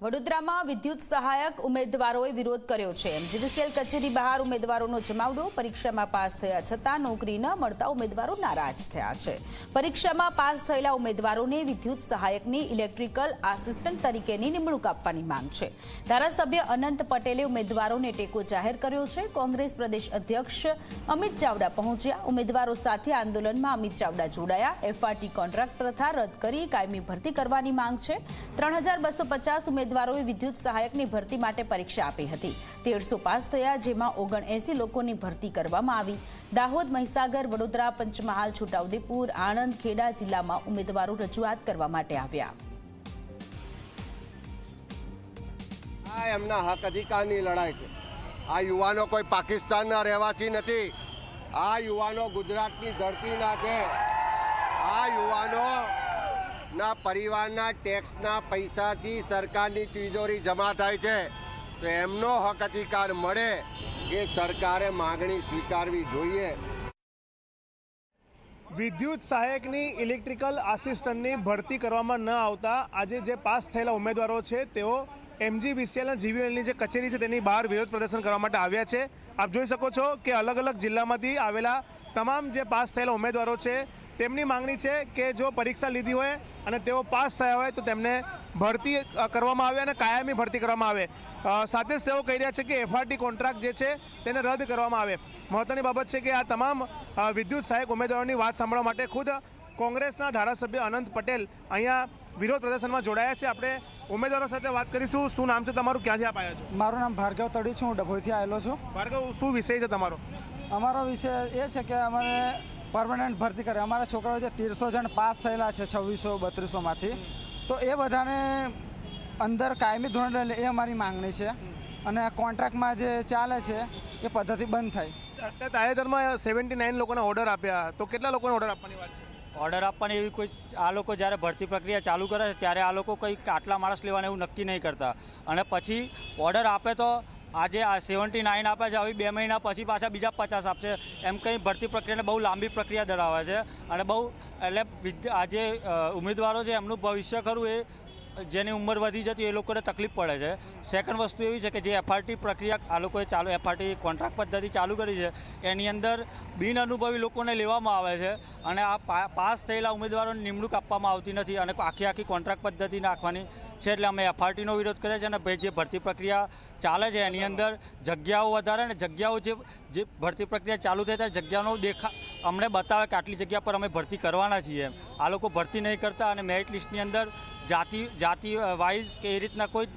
વડોદરામાં વિદ્યુત સહાયક ઉમેદવારોએ વિરોધ કર્યો છે। એમજીવીસીએલ કચેરી બહાર ઉમેદવારોનો જમાવડો। પરીક્ષામાં પાસ થયા છતાં નોકરી ન મળતા ઉમેદવારો નારાજ થયા છે। પરીક્ષામાં પાસ થયેલા ઉમેદવારોને વિદ્યુત સહાયકની ઇલેક્ટ્રિકલ આસિસ્ટન્ટ તરીકેની નિમણૂક આપવાની માંગ છે। ધારાસભ્ય અનંત પટેલે ઉમેદવારોને ટેકો જાહેર કર્યો છે। કોંગ્રેસ પ્રદેશ અધ્યક્ષ અમિત ચાવડા પહોંચ્યા। ઉમેદવારો સાથે આંદોલનમાં અમિત ચાવડા જોડાયા। એફઆરટી કોન્ટ્રાક્ટ પ્રથા રદ કરી કાયમી ભરતી કરવાની માંગ છે। 3250 ઉમેદવારોએ વિદ્યુત સહાયકની ભરતી માટે પરીક્ષા આપી હતી। 1300 પાસ થયા, જેમાં 79 લોકોની ભરતી કરવામાં આવી। દાહોદ, મહીસાગર, વડોદરા, પંચમહાલ, છોટાઉદેપુર, આણંદ, ખેડા જિલ્લામાં ઉમેદવારો રજૂઆત કરવા માટે આવ્યા। આ એમના હક અધિકારની લડાઈ છે। આ યુવાનો કોઈ પાકિસ્તાનના રહેવાસી નથી। આ યુવાનો ગુજરાતની ધરતીના છે। આ યુવાનો ના પરિવારના ટેક્સના પૈસાથી સરકારની તિજોરી જમા થાય છે, તો એમનો હક અધિકાર મળે એ સરકારે માગણી સ્વીકારવી જોઈએ। વિદ્યુત સહાયકની ઇલેક્ટ્રિકલ આસિસ્ટન્ટની ભરતી કરવામાં ન આવતા આજે જે પાસ થયેલા ઉમેદવારો છે તેઓ એમજીવીસીએલ અને જીવીએલની જે કચેરી છે તેની બહાર વિરોધ પ્રદર્શન કરવા માટે આવ્યા છે। આપ જોઈ શકો છો કે અલગ અલગ જિલ્લામાંથી આવેલા તમામ જે પાસ થયેલા ઉમેદવારો છે તેમની માંગણી છે કે જો પરીક્ષા લીધી હોય અને તેઓ પાસ થયા હોય તો તેમને ભરતી કરવામાં આવે અને કાયમી ભરતી કરવામાં આવે। સાથે જ તેઓ કહી રહ્યા છે કે એફઆરટી કોન્ટ્રાક્ટ જે છે તેને રદ કરવામાં આવે। મહત્વની બાબત છે કે આ તમામ વિદ્યુત સહાયક ઉમેદવારોની વાત સાંભળવા માટે ખુદ કોંગ્રેસના ધારાસભ્ય અનંત પટેલ અહીંયા વિરોધ પ્રદર્શનમાં જોડાયા છે। આપણે ઉમેદવારો સાથે વાત કરીશું। શું નામ છે તમારું, ક્યાંથી આપ આવ્યા છો? મારું નામ ભાર્ગવ તડી છે, હું ડભોઈથી આવેલો છું। ભાર્ગવ, શું વિષય છે તમારો? અમારો વિષય એ છે કે અમારે પરમનન્ટ ભરતી કરે। અમારા છોકરાઓ જે 1300 જણ પાસ થયેલા છે 2600-3200માંથી, તો એ બધાને અંદર કાયમી ધોરણે લે એ અમારી માંગણી છે। અને કોન્ટ્રાક્ટમાં જે ચાલે છે એ પદ્ધતિ બંધ થાય। અત્યારે તાજેતરમાં 79 લોકોને ઓર્ડર આપ્યા, તો કેટલા લોકોને ઓર્ડર આપવાની વાત છે? ઓર્ડર આપવાની એવી કોઈ આ લોકો જ્યારે ભરતી પ્રક્રિયા ચાલુ કરે છે ત્યારે આ લોકો કંઈક આટલા માણસ લેવાને એવું નક્કી નહીં કરતા, અને પછી ઓર્ડર આપે તો આજે આ 79 આપે છે, હવે 2 મહિના પછી પાછા બીજા 50 આપશે, એમ કંઈ ભરતી પ્રક્રિયાને બહુ લાંબી પ્રક્રિયા ધરાવે છે। અને બહુ એટલે આજે ઉમેદવારો છે એમનું ભવિષ્ય ખરું એ જેની ઉંમર વધી જતી એ લોકોને તકલીફ પડે છે। સેકન્ડ વસ્તુ એવી છે કે જે એફઆરટી પ્રક્રિયા આ લોકોએ એફઆરટી કોન્ટ્રાક્ટ પદ્ધતિ ચાલુ કરી છે એની અંદર બિન અનુભવી લોકોને લેવામાં આવે છે, અને આ પાસ થયેલા ઉમેદવારોને નિમણૂક આપવામાં આવતી નથી, અને આખી કોન્ટ્રાક્ટ પદ્ધતિ નાખવાની છે। એટલે અમે એફઆરટીનો વિરોધ કરીએ છીએ, અને ભાઈ જે ભરતી પ્રક્રિયા ચાલે છે એની અંદર જગ્યાઓ વધારે, અને જગ્યાઓ જે ભરતી પ્રક્રિયા ચાલુ થાય ત્યારે જગ્યાનો અમને બતાવે કે આટલી જગ્યા પર અમે ભરતી કરવાના છીએ। આ લોકો ભરતી નહીં કરતા, અને મેરિટ લિસ્ટની અંદર જાતિ વાઇઝ કે એ રીતના કોઈ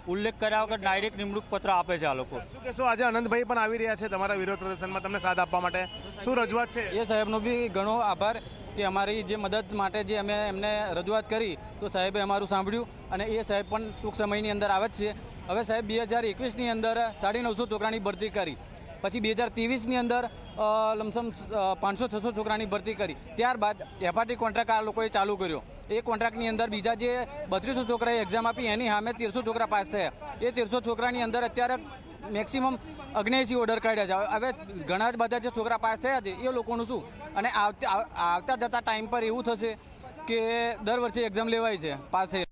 ઉલ્લેખ કર્યા વગર ડાયરેક્ટ નિમણૂક પત્ર આપે છે આ લોકો। શું કહેશો, આજે આનંદભાઈ પણ આવી રહ્યા છે તમારા વિરોધ પ્રદર્શનમાં તમને સાથ આપવા માટે, શું રજૂઆત છે? એ સાહેબનો બી ઘણો આભાર કે અમારી જે મદદ માટે જે અમે એમને રજૂઆત કરી તો સાહેબે અમારું સાંભળ્યું, અને એ સાહેબ પણ ટૂંક સમયની અંદર આવે જ છે। હવે સાહેબ 2021ની અંદર 950 છોકરાની ભરતી કરી, પછી 2023ની અંદર લમસમ 500-600 છોકરાની ભરતી કરી, ત્યારબાદ એફઆરટી કોન્ટ્રાક્ટ આ લોકોએ ચાલુ કર્યો। એ કોન્ટ્રાક્ટની અંદર બીજા જે 3200 છોકરાએ એક્ઝામ આપી એની સામે 1300 છોકરા પાસ થયા। એ 1300 છોકરાની અંદર અત્યારે મેક્સિમમ 79 ઓર્ડર કાઢ્યા છે। હવે ઘણા જ બધા જે છોકરા પાસ થયા છે એ લોકોનું શું? અને આવતા જતા ટાઈમ પર એવું થશે કે દર વર્ષે એક્ઝામ લેવાય છે પાસ થઈ